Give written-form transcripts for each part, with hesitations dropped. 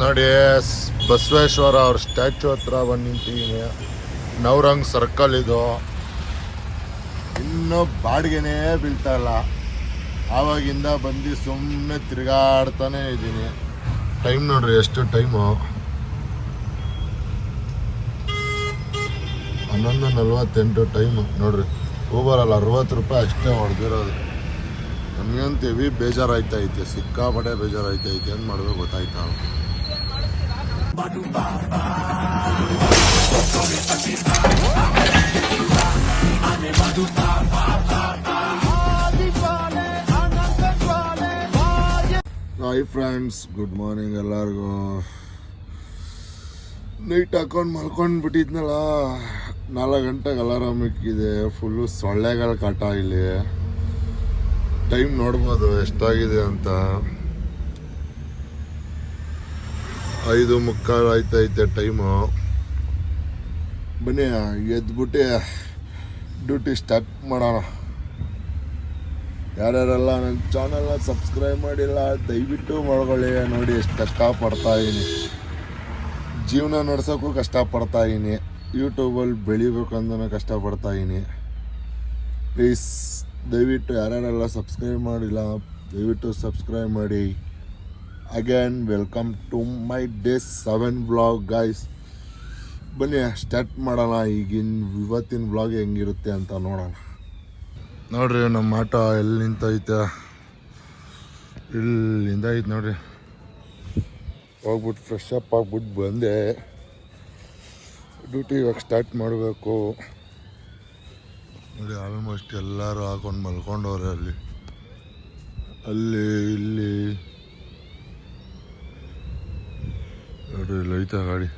ನೋಡಿ ಬಸವೇಶ್ವರ ಅವ್ರ ಸ್ಟ್ಯಾಚು ಹತ್ರ ಬಂದು ನಿಂತಿದ್ದೀನಿ. ನವರಂಗ್ ಸರ್ಕಲ್ ಇದು. ಇನ್ನೂ ಬಾಡಿಗೆನೇ ಬೀಳ್ತಾ ಇಲ್ಲ. ಆವಾಗಿಂದ ಬಂದು ಸುಮ್ಮನೆ ತಿರುಗಾಡ್ತಾನೆ ಇದ್ದೀನಿ. ಟೈಮ್ ನೋಡ್ರಿ ಎಷ್ಟು ಟೈಮು, 11:48 ಟೈಮು ನೋಡ್ರಿ. ಊಬರಲ್ಲಿ 60 ರೂಪಾಯಿ ಅಷ್ಟೇ ಹೊಡೆದಿರೋದು. ನಮಗಂತೂ ಹೆವಿ ಬೇಜಾರಾಯ್ತೈತೆ, ಸಿಕ್ಕಾಪಟ್ಟೆ ಬೇಜಾರಾಯ್ತೈತೆ. ಏನು ಮಾಡಬೇಕು ಗೊತ್ತಾಯ್ತಾ? ಹಾಯ್ ಫ್ರೆಂಡ್ಸ್, ಗುಡ್ ಮಾರ್ನಿಂಗ್ ಎಲ್ಲರಿಗೂ. ನೈಟ್ ಹಾಕೊಂಡು ಮಲ್ಕೊಂಡ್ಬಿಟ್ಟಿದ್ನಲ್ಲ, 4 ಗಂಟೆಗೆ ಅಲಾರಾಮ್ ಇಕ್ಕಿದೆ. ಫುಲ್ಲು ಸೊಳ್ಳೆಗಳ ಕಾಟ ಇಲ್ಲಿ. ಟೈಮ್ ನೋಡ್ಬೋದು ಎಷ್ಟಾಗಿದೆ ಅಂತ. 5:45 ಆಯ್ತೈತೆ ಟೈಮು. ಬನ್ನಿ ಎದ್ಬಿಟ್ಟು ಡ್ಯೂಟಿ ಸ್ಟಾರ್ಟ್ ಮಾಡೋಣ. ಯಾರ್ಯಾರೆಲ್ಲ ನನ್ನ ಚಾನಲ್ನ ಸಬ್ಸ್ಕ್ರೈಬ್ ಮಾಡಿಲ್ಲ ದಯವಿಟ್ಟು ಮಾಡ್ಕೊಳ್ಳಿ. ನೋಡಿ ಎಷ್ಟು ಕಷ್ಟಪಡ್ತಾಯಿದ್ದೀನಿ, ಜೀವನ ನಡ್ಸೋಕ್ಕೂ ಕಷ್ಟಪಡ್ತಾಯಿದ್ದೀನಿ, ಯೂಟ್ಯೂಬಲ್ಲಿ ಬೆಳಿಬೇಕಂದ್ರೆ ಕಷ್ಟಪಡ್ತಾಯಿದ್ದೀನಿ. ಪ್ಲೀಸ್ ದಯವಿಟ್ಟು ಯಾರ್ಯಾರೆಲ್ಲ ಸಬ್ಸ್ಕ್ರೈಬ್ ಮಾಡಿಲ್ಲ ದಯವಿಟ್ಟು ಸಬ್ಸ್ಕ್ರೈಬ್ ಮಾಡಿ. Again welcome to my day 7 vlog guys. ಬನ್ನಿ ಸ್ಟಾರ್ಟ್ ಮಾಡೋಣ. ಇವತ್ತಿನ ವ್ಲಾಗ್ ಹೆಂಗಿರುತ್ತೆ ಅಂತ ನೋಡೋಣ. ನೋಡ್ರಿ ನಮ್ಮ ಆಟೋ ಎಲ್ಲಿ ನಿಂತೈತೆ, ಇಲ್ಲಿಂದ ಐತೆ ನೋಡ್ರಿ. ಹೋಗ್ಬಿಟ್ಟು ಫ್ರೆಶ್ ಅಪ್ ಆಗ್ಬಿಟ್ಟು ಬಂದೆ. ಡ್ಯೂಟಿ ಇವಾಗ ಸ್ಟಾರ್ಟ್ ಮಾಡಬೇಕು. ನೋಡಿ ಆಲ್ಮೋಸ್ಟ್ ಎಲ್ಲರೂ ಹಾಕೊಂಡು ಮಲ್ಕೊಂಡವ್ರೆ. ಅಲ್ಲಿ ಇಲ್ಲಿ ನೋಡ್ರಿ, ಇಲ್ಲಿ ಐತೆ ಗಾಡಿ.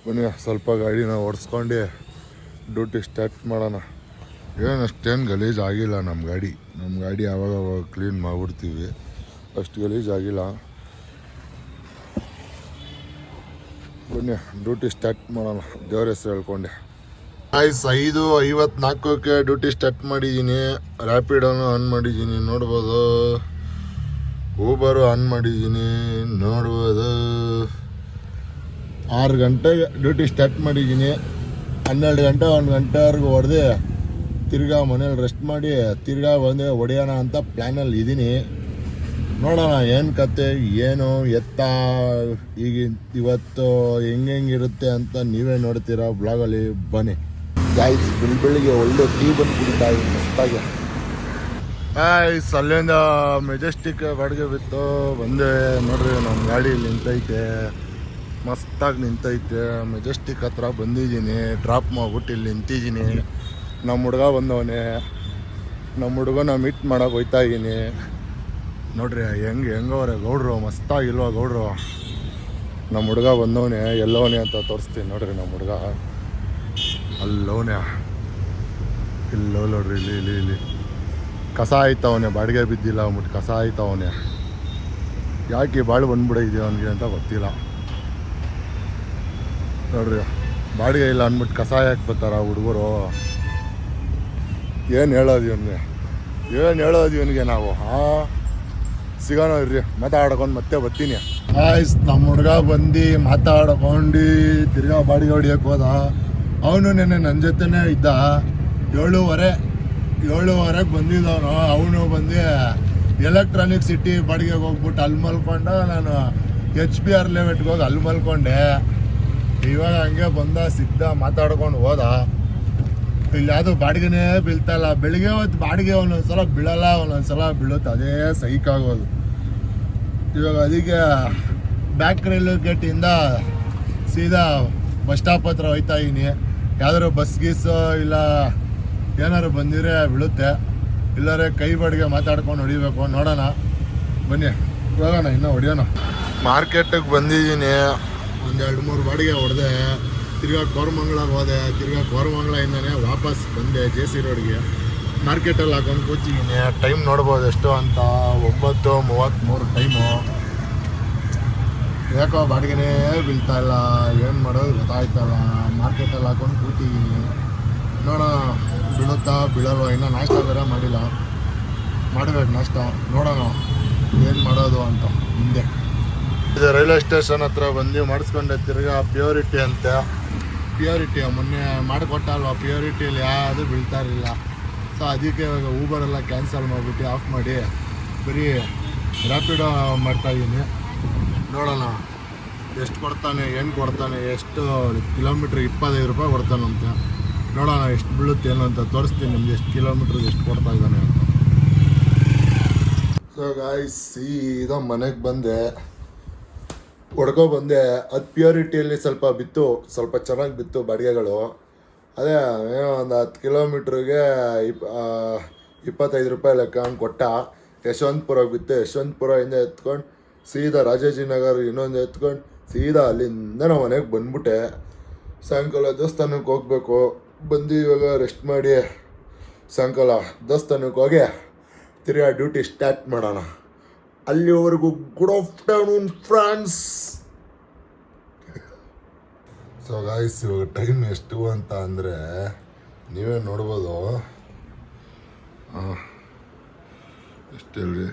ಬನ್ನಿ ಸ್ವಲ್ಪ ಗಾಡಿನ ಓಡಿಸ್ಕೊಂಡು ಡ್ಯೂಟಿ ಸ್ಟಾರ್ಟ್ ಮಾಡೋಣ. ಏನು ಅಷ್ಟೇನು ಗಲೀಜು ಆಗಿಲ್ಲ ನಮ್ಮ ಗಾಡಿ ಆವಾಗ ಕ್ಲೀನ್ ಮಾಡಿಬಿಡ್ತೀವಿ, ಅಷ್ಟು ಗಲೀಜು ಆಗಿಲ್ಲ. ಬನ್ನಿ ಡ್ಯೂಟಿ ಸ್ಟಾರ್ಟ್ ಮಾಡೋಣ. ದೇವ್ರ ಹೆಸರು ಹೇಳ್ಕೊಂಡೆ. 5:54ಕ್ಕೆ ಡ್ಯೂಟಿ ಸ್ಟಾರ್ಟ್ ಮಾಡಿದ್ದೀನಿ. ರ್ಯಾಪಿಡೋನು ಆನ್ ಮಾಡಿದ್ದೀನಿ ನೋಡ್ಬೋದು, ಊಬರು ಆನ್ ಮಾಡಿದ್ದೀನಿ ನೋಡ್ಬೋದು. 6 ಗಂಟೆಗೆ ಡ್ಯೂಟಿ ಸ್ಟಾರ್ಟ್ ಮಾಡಿದ್ದೀನಿ. 12 ಗಂಟೆ 1 ಗಂಟೆವರೆಗೂ ಹೊಡೆದು ತಿರ್ಗಾ ಮನೇಲಿ ರೆಸ್ಟ್ ಮಾಡಿ ತಿರ್ಗಾ ಬಂದು ಹೊಡೆಯೋಣ ಅಂತ ಪ್ಲ್ಯಾನಲ್ಲಿ ಇದ್ದೀನಿ. ನೋಡೋಣ ಏನು ಕತೆ ಏನು ಎತ್ತ ಈಗ ಇವತ್ತು ಹೆಂಗಿರುತ್ತೆ ಅಂತ ನೀವೇ ನೋಡ್ತೀರಾ ಬ್ಲಾಗಲ್ಲಿ. ಬನ್ನಿ ಗಾಯ್ಸ್, ಬೆಳಿಗ್ಗೆ ಒಳ್ಳೆ ಟೀ ಬಂದು ಕುಡಿತಾ ಇದ್ದೀನಿ ಮಸ್ತಾಗಿ. ಅಲ್ಲಿಂದ ಮೆಜೆಸ್ಟಿಕ್ ಬಾಡಿಗೆ ಬಿತ್ತು ಬಂದೆ. ನೋಡ್ರಿ ನಮ್ಮ ಗಾಡಿ ನಿಂತೈತೆ, ಮಸ್ತಾಗಿ ನಿಂತೈತೆ. ಮೆಜೆಸ್ಟಿಕ್ ಹತ್ರ ಬಂದಿದ್ದೀನಿ, ಡ್ರಾಪ್ ಮಾಡ್ಬಿಟ್ಟು ಇಲ್ಲಿ ನಿಂತಿದ್ದೀನಿ. ನಮ್ಮ ಹುಡುಗ ಬಂದವನೇ, ನಮ್ಮ ಹುಡುಗನ ಮೀಟ್ ಮಾಡೋಕೆ ಹೋಗ್ತಾ ಇದ್ದೀನಿ. ನೋಡ್ರಿ ಹೆಂಗವ್ರೆ ಗೌಡ್ರು, ಮಸ್ತಾಗಿಲ್ವ ಗೌಡ್ರು. ನಮ್ಮ ಹುಡುಗ ಬಂದವನೇ, ಎಲ್ಲವನೇ ಅಂತ ತೋರಿಸ್ತೀನಿ ನೋಡ್ರಿ. ನಮ್ಮ ಹುಡುಗ ಅಲ್ಲವನೇ, ಇಲ್ಲೋ ನೋಡ್ರಿ, ಇಲ್ಲಿ ಕಸ ಆಯ್ತವನೇ, ಬಾಡಿಗೆ ಬಿದ್ದಿಲ್ಲ ಅಂದ್ಬಿಟ್ಟು ಕಸ ಆಯ್ತವನೇ. ಯಾಕೆ ಬಾಳು ಬಂದ್ಬಿಟ್ಟಿದ್ವಿ ಅವನಿಗೆ ಅಂತ ಗೊತ್ತಿಲ್ಲ. ನೋಡ್ರಿ ಬಾಡಿಗೆ ಇಲ್ಲ ಅಂದ್ಬಿಟ್ಟು ಕಸ ಯಾಕೆ ಬರ್ತಾರ ಹುಡುಗರು. ಏನು ಹೇಳೋದು ಇವನಿಗೆ ನಾವು ಸಿಗೋಣ ಇರ್ರಿ, ಮಾತಾಡ್ಕೊಂಡು ಮತ್ತೆ ಬರ್ತೀನಿ. ನಮ್ಮ ಹುಡುಗ ಬಂದು ಮಾತಾಡ್ಕೊಂಡು ತಿರ್ಗಾ ಬಾಡಿಗೆ ಹೊಡಿಯೋಕೆ ಹೋದ. ಅವನು ನೆನ್ನೆ ನನ್ನ ಜೊತೆನೇ ಇದ್ದ. 7:15ಗೆ ಬಂದಿದ್ದವನು. ಅವನು ಬಂದು ಎಲೆಕ್ಟ್ರಾನಿಕ್ ಸಿಟಿ ಬಾಡಿಗೆಗೆ ಹೋಗ್ಬಿಟ್ಟು ಅಲ್ಲಿ ಮಲ್ಕೊಂಡ. ನಾನು HBR ಲೆವೆಟ್ಗೆ ಹೋಗಿ ಅಲ್ಲಿ ಮಲ್ಕೊಂಡೆ. ಇವಾಗ ಹಂಗೆ ಬಂದ, ಸಿದ್ಧ ಮಾತಾಡ್ಕೊಂಡು ಹೋದ. ಇಲ್ಲಿ ಯಾವುದು ಬಾಡಿಗೆನೇ ಬೀಳ್ತಾಯಿಲ್ಲ. ಬೆಳಿಗ್ಗೆ ಹೊತ್ತು ಬಾಡಿಗೆ ಒಂದೊಂದ್ಸಲ ಬೀಳಲ್ಲ, ಒಂದೊಂದ್ಸಲ ಬೀಳುತ್ತೆ. ಅದೇ ಸೈಕಾಗೋದು. ಇವಾಗ ಅದಕ್ಕೆ ಬ್ಯಾಕ್ ರೈಲ್ವೆ ಗೇಟಿಂದ ಸೀದಾ ಬಸ್ ಸ್ಟಾಪ್ ಹತ್ರ ಹೋಗ್ತಾ ಇದ್ದೀನಿ. ಯಾವ್ದಾದ್ರು ಬಸ್ ಗೀಸ್ ಇಲ್ಲ ಏನಾದ್ರು ಬಂದಿದ್ರೆ ಬೀಳುತ್ತೆ, ಇಲ್ಲಾರೆ ಕೈ ಬಾಡಿಗೆ ಮಾತಾಡ್ಕೊಂಡು ಹೊಡಿಬೇಕು. ನೋಡೋಣ ಬನ್ನಿ ಹೋಗೋಣ, ಇನ್ನೂ ಹೊಡಿಯೋಣ. ಮಾರ್ಕೆಟಿಗೆ ಬಂದಿದ್ದೀನಿ. 1-2-3 ಬಾಡಿಗೆ ಹೊಡೆದೆ. ತಿರ್ಗಾ ಕೋರಮಂಗ್ಳಕ್ಕೆ ಹೋದೆ. ತಿರ್ಗಾ ಕೋರಮಂಗ್ಳಿಂದನೇ ವಾಪಸ್ ಬಂದೆ JC ರೋಡ್ಗೆ. ಮಾರ್ಕೆಟಲ್ಲಿ ಹಾಕೊಂಡು ಕೂತಿದ್ದೀನಿ. ಟೈಮ್ ನೋಡ್ಬೋದು ಎಷ್ಟು ಅಂತ, 9:33 ಟೈಮು. ಯಾಕೋ ಬಾಡಿಗೆನೇ ಬೀಳ್ತಾಯಿಲ್ಲ, ಏನು ಮಾಡೋದು ಗೊತ್ತಾಯ್ತಲ್ಲ. ಮಾರ್ಕೆಟಲ್ಲಿ ಹಾಕೊಂಡು ಕೂತಿದ್ದೀನಿ. ನೋಡೋಣ ಬೀಳುತ್ತಾ ಬೀಳಲ್ವ. ಇನ್ನೂ ನಾಷ್ಟ ಬೇರೆ ಮಾಡಿಲ್ಲ, ಮಾಡಬೇಕು ನಾಷ್ಟ. ನೋಡೋಣ ಏನು ಮಾಡೋದು ಅಂತ ಮುಂದೆ. ಇದು ರೈಲ್ವೆ ಸ್ಟೇಷನ್ ಹತ್ರ ಬಂದು ಮಾಡಿಸ್ಕೊಂಡೆ. ತಿರ್ಗಾ ಪ್ಯೂರಿಟಿ ಅಂತೆ. ಪ್ಯೂರಿಟಿ ಮೊನ್ನೆ ಮಾಡಿಕೊಟ್ಟಲ್ವ, ಪ್ಯೂರಿಟಿಯಲ್ಲಿ ಯಾವುದು ಬೀಳ್ತಾ ಇರಲಿಲ್ಲ. ಸೊ ಅದಕ್ಕೆ ಇವಾಗ ಊಬರೆಲ್ಲ ಕ್ಯಾನ್ಸಲ್ ಮಾಡಿಬಿಟ್ಟು ಆಫ್ ಮಾಡಿ ಬರೀ ರ್ಯಾಪಿಡೋ ಮಾಡ್ತಾಯಿದ್ದೀನಿ. ನೋಡೋಣ ಎಷ್ಟು ಕೊಡ್ತಾನೆ, ಏನು ಕೊಡ್ತಾನೆ, ಎಷ್ಟು ಕಿಲೋಮೀಟ್ರ್ 25 ರೂಪಾಯಿ ಕೊಡ್ತಾನಂತೆ. ನೋಡೋಣ ಎಷ್ಟು ಬೀಳುತ್ತೆ ಏನು ಅಂತ ತೋರಿಸ್ತೀನಿ ನಿಮ್ಗೆ, ಎಷ್ಟು ಕಿಲೋಮೀಟ್ರಿಗೆ ಎಷ್ಟು ಕೊಡ್ತಾ ಇದ್ದಾನೆ ಅಂತ. ಸೊ ಗಾಯ್ಸ್, ಸೀದಾ ಮನೆಗೆ ಬಂದೆ, ಹೊಡ್ಕೊಬಂದೆ. ಅದು ಪ್ಯೂರಿಟಿಯಲ್ಲಿ ಸ್ವಲ್ಪ ಬಿತ್ತು, ಸ್ವಲ್ಪ ಚೆನ್ನಾಗಿ ಬಿತ್ತು ಬಾಡಿಗೆಗಳು. ಅದೇ ಏನೋ ಒಂದು 10 ಕಿಲೋಮೀಟ್ರಿಗೆ 25 ರೂಪಾಯಿ ಲೆಕ್ಕ ಹಂಗೆ ಕೊಟ್ಟ. ಯಶವಂತಪುರಕ್ಕೆ ಬಿತ್ತು. ಯಶವಂತಪುರದಿಂದ ಎತ್ಕೊಂಡು ಸೀದಾ ರಾಜಾಜಿನಗರ ಇನ್ನೊಂದು ಎತ್ಕೊಂಡು ಸೀದಾ ಅಲ್ಲಿಂದ ನಾವು ಮನೆಗೆ ಬಂದ್ಬಿಟ್ಟೆ. ಸಾಯಂಕಾಲ ದೇವಸ್ಥಾನಕ್ಕೆ ಹೋಗ್ಬೇಕು. ಬಂದು ಇವಾಗ ರೆಸ್ಟ್ ಮಾಡಿ ಸಾಯಂಕಾಲ ದೇವಸ್ಥಾನಕ್ಕೆ ಹೋಗಿ ತಿರ್ಗಾ ಡ್ಯೂಟಿ ಸ್ಟಾರ್ಟ್ ಮಾಡೋಣ. ಅಲ್ಲಿವರೆಗೂ good afternoon friends. So guys, ಇವಾಗ ಟೈಮ್ ಎಷ್ಟು ಅಂತ ಅಂದರೆ ನೀವೇ ನೋಡ್ಬೋದು. ಎಷ್ಟು ಹೇಳಿ,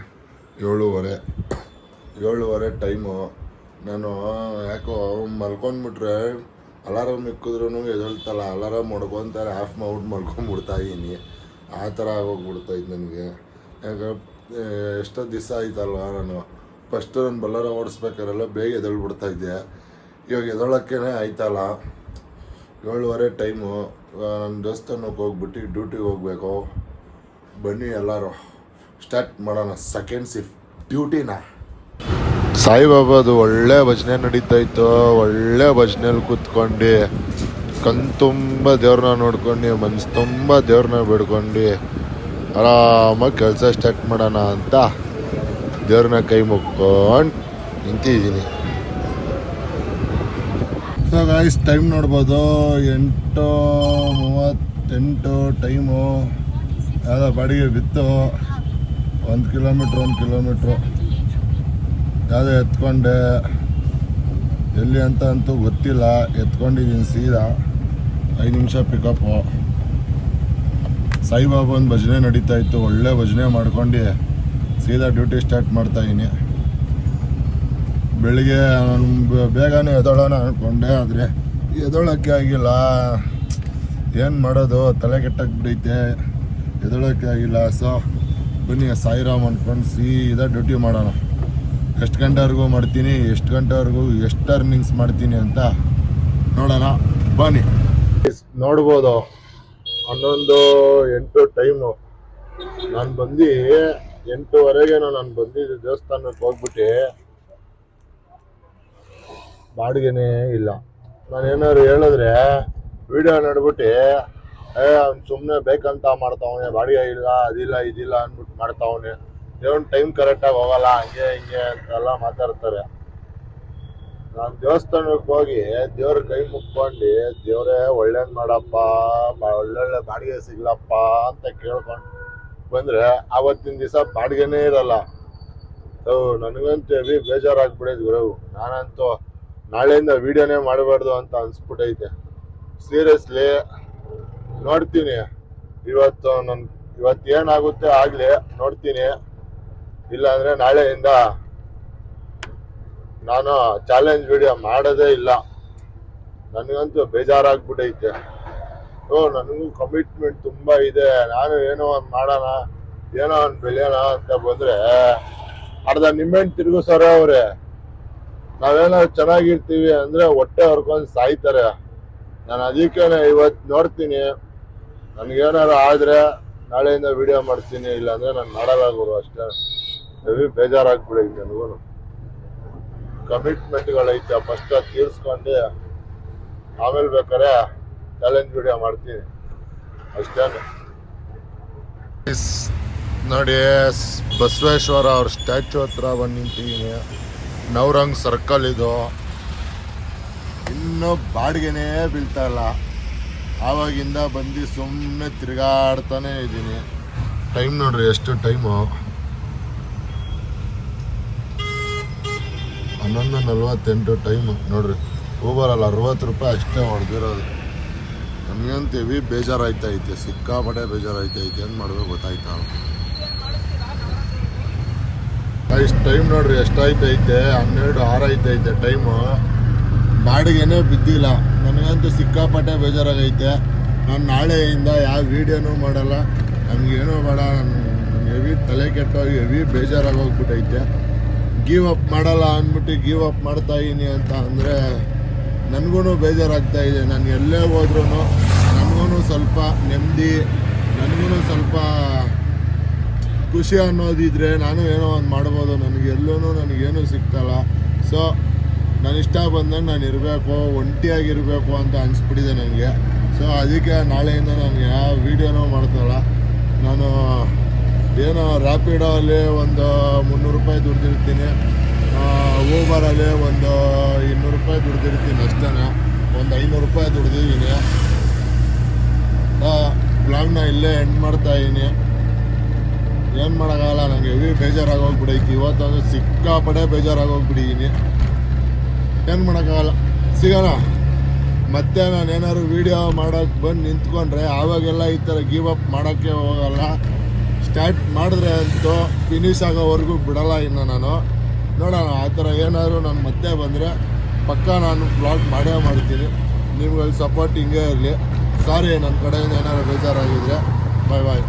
7:30 ಟೈಮು. ನಾನು ಯಾಕೋ ಮಲ್ಕೊಂಡ್ಬಿಟ್ರೆ ಅಲಾರಾಮ್ ಇಕ್ಕಿದ್ರೂ ಎದ್ದೇಳ್ತಲ್ಲ. ಅಲಾರಾಮ್ ಹೊಡ್ಕೊತಾರೆ, ಆಫ್ ಮಾಡ್ಬಿಟ್ಟು ಮಲ್ಕೊಂಡ್ಬಿಡ್ತಾಯಿದ್ದೀನಿ. ಆ ಥರ ಆಗೋಗ್ಬಿಡ್ತಾಯಿತ್ತು ನನಗೆ. ಯಾಕೆ ಎಷ್ಟೊಂದು ದಿವಸ ಆಯ್ತಲ್ವ, ನಾನು ಫಸ್ಟು ನಾನು ಬಲ್ಲಾರ ಓಡಿಸ್ಬೇಕಾರೆಲ್ಲ ಬೇಗ ಎದ್ದೇಳ್ಬಿಡ್ತಾಯಿದ್ದೆ. ಇವಾಗ ಎದ್ದೇಳೋಕ್ಕೇ ಆಯ್ತಲ್ಲ. 7:30 ಟೈಮು. ನಾನು ದೇವಸ್ಥಾನಕ್ಕೆ ಹೋಗ್ಬಿಟ್ಟು ಡ್ಯೂಟಿಗೆ ಹೋಗಬೇಕು. ಬನ್ನಿ ಎಲ್ಲರೂ ಸ್ಟಾರ್ಟ್ ಮಾಡೋಣ ಸೆಕೆಂಡ್ ಶಿಫ್ಟ್ ಡ್ಯೂಟಿನ. ಸಾಯಿಬಾಬಾದು ಒಳ್ಳೆ ಭಜನೆ ನಡೀತಾ ಇತ್ತು. ಒಳ್ಳೆ ಭಜನೆಯಲ್ಲಿ ಕೂತ್ಕೊಂಡು ಕಣ್ತುಂಬ ದೇವ್ರನ್ನ ನೋಡ್ಕೊಂಡು ಮನಸ್ಸು ತುಂಬ ದೇವ್ರನ್ನ ಬೇಡ್ಕೊಂಡು ಆರಾಮಾಗಿ ಕೆಲಸ ಸ್ಟಾರ್ಟ್ ಮಾಡೋಣ ಅಂತ ದೇವ್ರನ್ನ ಕೈ ಮುಕ್ಕೊಂಡು ನಿಂತಿದ್ದೀನಿ. ಸೊ ಗಾಯ್ಸ್, ಟೈಮ್ ನೋಡ್ಬೋದು 8:38 ಟೈಮು. ಯಾವುದೋ ಬಾಡಿಗೆ ಬಿತ್ತು. 1 ಕಿಲೋಮೀಟ್ರು ಯಾವುದೋ ಎತ್ಕೊಂಡೆ. ಎಲ್ಲಿ ಅಂತ ಅಂತೂ ಗೊತ್ತಿಲ್ಲ. ಎತ್ಕೊಂಡಿದ್ದೀನಿ ಸೀದಾ 5 ನಿಮಿಷ ಪಿಕಪ್ಪು. ಸಾಯಿಬಾಬಾನ ಭಜನೆ ನಡೀತಾ ಇತ್ತು. ಒಳ್ಳೆ ಭಜನೆ ಮಾಡ್ಕೊಂಡು ಸೀದಾ ಡ್ಯೂಟಿ ಸ್ಟಾರ್ಟ್ ಮಾಡ್ತಾಯಿದ್ದೀನಿ. ಬೆಳಿಗ್ಗೆ ನಾನು ಬೇಗನೆ ಎದ್ದೋಳೋಣ ಅಂದ್ಕೊಂಡೆ, ಆದರೆ ಎದ್ದೋಳೋಕ್ಕೆ ಆಗಿಲ್ಲ. ಏನು ಮಾಡೋದು, ತಲೆ ಕೆಟ್ಟಾಗ್ಬಿಟ್ಟೈತೆ, ಎದ್ದೋಳೋಕ್ಕೆ ಆಗಿಲ್ಲ. ಸೊ ಬನ್ನಿ ಸಾಯಿರಾಮ್ ಅಂದ್ಕೊಂಡು ಸೀದಾ ಡ್ಯೂಟಿ ಮಾಡೋಣ. ಎಷ್ಟು ಗಂಟೆವರೆಗೂ ಮಾಡ್ತೀನಿ, ಎಷ್ಟು ಗಂಟೆವರೆಗೂ ಎಷ್ಟು ಅರ್ನಿಂಗ್ಸ್ ಮಾಡ್ತೀನಿ ಅಂತ ನೋಡೋಣ ಬನ್ನಿ. ನೋಡ್ಬೋದು 11:08 ಟೈಮು. ನಾನು ಬಂದು 8:30 ನಾನು ಬಂದಿದ್ದೆ ದೇವಸ್ಥಾನಕ್ಕೆ ಹೋಗ್ಬಿಟ್ಟು. ಬಾಡಿಗೆನೇ ಇಲ್ಲ. ನಾನು ಏನಾದ್ರು ಹೇಳಿದ್ರೆ ವಿಡಿಯೋ ನೋಡ್ಬಿಟ್ಟು ಅವ್ನು ಸುಮ್ಮನೆ ಬೇಕಂತ ಮಾಡ್ತಾವನೆ, ಬಾಡಿಗೆ ಇಲ್ಲ, ಅದಿಲ್ಲ ಇದಿಲ್ಲ ಅಂದ್ಬಿಟ್ಟು ಮಾಡ್ತಾವನೆ, ದೇವ್ನ ಟೈಮ್ ಕರೆಕ್ಟಾಗಿ ಹೋಗಲ್ಲ, ಹಂಗೆ ಹಿಂಗೆ ಅಂತೆಲ್ಲ ಮಾತಾಡ್ತಾರೆ. ನಾನು ದೇವಸ್ಥಾನಕ್ಕೆ ಹೋಗಿ ದೇವ್ರ ಕೈ ಮುಕ್ಕೊಂಡು, ದೇವರೇ ಒಳ್ಳೇದು ಮಾಡಪ್ಪ, ಒಳ್ಳೊಳ್ಳೆ ಬಾಡಿಗೆ ಸಿಗ್ಲಪ್ಪ ಅಂತ ಕೇಳ್ಕೊಂಡು ಬಂದರೆ ಆವತ್ತಿನ ದಿವಸ ಬಾಡಿಗೆನೇ ಇರಲ್ಲ. ನನಗಂತೂ ಹೆವಿ ಬೇಜಾರಾಗ್ಬಿಡೈತೆ ಗುರು. ನಾನಂತೂ ನಾಳೆಯಿಂದ ವಿಡಿಯೋನೇ ಮಾಡಬಾರ್ದು ಅಂತ ಅನ್ಸ್ಬಿಟ್ಟೈತೆ. ಸೀರಿಯಸ್ಲಿ ನೋಡ್ತೀನಿ. ಇವತ್ತು ಏನಾಗುತ್ತೆ ಆಗಲಿ, ನೋಡ್ತೀನಿ. ಇಲ್ಲಾಂದರೆ ನಾಳೆಯಿಂದ ನಾನು ಚಾಲೆಂಜ್ ವಿಡಿಯೋ ಮಾಡೋದೇ ಇಲ್ಲ. ನನಗಂತೂ ಬೇಜಾರಾಗ್ಬಿಟ್ಟೈತೆ. ನನಗೂ ಕಮಿಟ್ಮೆಂಟ್ ತುಂಬ ಇದೆ. ನಾನು ಏನೋ ಒಂದು ಮಾಡೋಣ, ಏನೋ ಒಂದು ಬೆಳೆಯೋಣ ಅಂತ ಬಂದರೆ ಅರ್ಧ ನಿಮ್ಮೆಣ್ಣು ತಿರುಗಿಸೋರೆ ಅವ್ರೆ. ನಾವೇನಾದ್ರು ಚೆನ್ನಾಗಿರ್ತೀವಿ ಅಂದರೆ ಹೊಟ್ಟೆ ಹೊರ್ಕೊಂಡು ಸಾಯ್ತಾರೆ. ನಾನು ಅದಕ್ಕೆ ಇವತ್ತು ನೋಡ್ತೀನಿ. ನನಗೇನಾರು ಆದರೆ ನಾಳೆಯಿಂದ ವಿಡಿಯೋ ಮಾಡ್ತೀನಿ, ಇಲ್ಲಾಂದರೆ ನಾನು ಮಾಡಲ್ಲ ಗುರು. ಅಷ್ಟೇ ಹೆವಿ ಬೇಜಾರಾಗ್ಬಿಡೈತೆ ನನಗೂ. ಕಮಿಟ್ಮೆಂಟ್ಗಳೈತೆ, ಫಸ್ಟ್ ಅದು ತೀರಿಸ್ಕೊಂಡು ಆಮೇಲೆ ಬೇಕಾದ್ರೆ ಚಾಲೆಂಜ್ ವಿಡಿಯೋ ಮಾಡ್ತೀನಿ ಅಷ್ಟೇ. ನೋಡಿ, ಬಸವೇಶ್ವರ ಅವ್ರ ಸ್ಟ್ಯಾಚು ಹತ್ರ ಬಂದು ನಿಂತಿದ್ದೀನಿ. ನವರಂಗ್ ಸರ್ಕಲ್ ಇದು. ಇನ್ನೂ ಬಾಡಿಗೆನೇ ಬೀಳ್ತಾ ಇಲ್ಲ. ಆವಾಗಿಂದ ಬಂದು ಸುಮ್ಮನೆ ತಿರುಗಾಡ್ತಾನೆ ಇದ್ದೀನಿ. ಟೈಮ್ ನೋಡ್ರಿ ಎಷ್ಟು ಟೈಮು, 11:48 ಟೈಮು ನೋಡ್ರಿ. ಊಬರಲ್ಲಿ 60 ರೂಪಾಯಿ ಅಷ್ಟೇ ಹೊಡೆದಿರೋದು. ನನಗಂತೂ ಹೆವಿ ಬೇಜಾರಾಯ್ತೈತೆ, ಸಿಕ್ಕಾಪಟ್ಟೆ ಬೇಜಾರಾಯ್ತೈತೆ. ಏನು ಮಾಡಬೇಕು ಗೊತ್ತಾಯ್ತಾ? ಇಷ್ಟು ಟೈಮ್ ನೋಡ್ರಿ ಎಷ್ಟಾಯ್ತೈತೆ 12:06 ಐತೈತೆ ಟೈಮು. ಬಾಡಿಗೆನೇ ಬಿದ್ದಿಲ್ಲ. ನನಗಂತೂ ಸಿಕ್ಕಾಪಟ್ಟೆ ಬೇಜಾರಾಗೈತೆ. ನಾನು ನಾಳೆಯಿಂದ ಯಾವ ವೀಡಿಯೋನೂ ಮಾಡಲ್ಲ, ನನಗೇನೋ ಬೇಡ. ನಾನು ಹೆವಿ ತಲೆ ಕೆಟ್ಟೋಗಿ ಹೆವಿ ಬೇಜಾರಾಗೋಗ್ಬಿಟ್ಟೈತೆ. ಗಿವ್ ಅಪ್ ಮಾಡಲ್ಲ ಅಂದ್ಬಿಟ್ಟು ಗಿವ್ ಅಪ್ ಮಾಡ್ತಾಯಿದ್ದೀನಿ ಅಂತ ಅಂದರೆ ನನಗೂ ಬೇಜಾರಾಗ್ತಾ ಇದೆ. ನಾನು ಎಲ್ಲೇ ಹೋದ್ರೂ ನನಗೂ ಸ್ವಲ್ಪ ನೆಮ್ಮದಿ, ನನಗೂ ಸ್ವಲ್ಪ ಖುಷಿ ಅನ್ನೋದಿದ್ರೆ ನಾನು ಏನೋ ಒಂದು ಮಾಡ್ಬೋದು. ನನಗೇನೂ ಸಿಗ್ತಲ್ಲ. ಸೊ ನಾನು ಇಷ್ಟ ಬಂದಂಗೆ ನಾನು ಇರಬೇಕು, ಒಂಟಿಯಾಗಿರಬೇಕು ಅಂತ ಅನಿಸ್ಬಿಟ್ಟಿದೆ ನನಗೆ. ಸೊ ಅದಕ್ಕೆ ನಾಳೆಯಿಂದ ನಾನು ಯಾವ ವೀಡಿಯೋನೂ ಮಾಡ್ತಾಯಿಲ್ಲ. ನಾನು ಏನೋ ರ್ಯಾಪಿಡೋಲ್ಲಿ ಒಂದು 300 ರೂಪಾಯಿ ದುಡ್ದಿರ್ತೀನಿ, ಊಬರಲ್ಲಿ ಒಂದು 200 ರೂಪಾಯಿ ದುಡ್ದಿರ್ತೀನಿ ಅಷ್ಟೇ. ಒಂದು 500 ರೂಪಾಯಿ ದುಡ್ದಿದ್ದೀನಿ. ಬ್ಲಾಗ್ನ ಇಲ್ಲೇ ಎಂಡ್ ಮಾಡ್ತಾಯಿದ್ದೀನಿ. ಏನು ಮಾಡೋಕ್ಕಾಗಲ್ಲ, ನನಗೆ ಹೆವಿ ಬೇಜಾರಾಗೋಗ್ಬಿಡೈತಿ. ಇವತ್ತಂದ್ರೆ ಸಿಕ್ಕಾಪಟ್ಟೆ ಬೇಜಾರಾಗೋಗ್ಬಿಟ್ಟಿದ್ದೀನಿ. ಏನು ಮಾಡೋಕ್ಕಾಗಲ್ಲ. ಸಿಗೋಣ ಮತ್ತೆ. ನಾನು ಏನಾದ್ರು ವೀಡಿಯೋ ಮಾಡೋಕ್ಕೆ ಬಂದು ನಿಂತ್ಕೊಂಡ್ರೆ ಆವಾಗೆಲ್ಲ ಈ ಥರ ಗಿವ್ ಅಪ್ ಮಾಡೋಕ್ಕೆ ಹೋಗಲ್ಲ. ಸ್ಟಾರ್ಟ್ ಮಾಡಿದ್ರೆ ಅಂತೂ ಫಿನಿಶ್ ಆಗೋವರೆಗೂ ಬಿಡಲ್ಲ ಇನ್ನು ನಾನು. ನೋಡೋಣ, ಆ ಥರ ಏನಾದರೂ ನಾನು ಮತ್ತೆ ಬಂದರೆ ಪಕ್ಕ ನಾನು ಬ್ಲಾಗ್ ಮಾಡೇ ಮಾಡ್ತೀನಿ. ನಿಮ್ಗಳ ಸಪೋರ್ಟ್ ಹಿಂಗೆ ಇರಲಿ. ಸಾರಿ ನನ್ನ ಕಡೆಯಿಂದ ಏನಾದ್ರು ಬೇಜಾರಾಗಿದ್ದರೆ. ಬಾಯ್ ಬಾಯ್.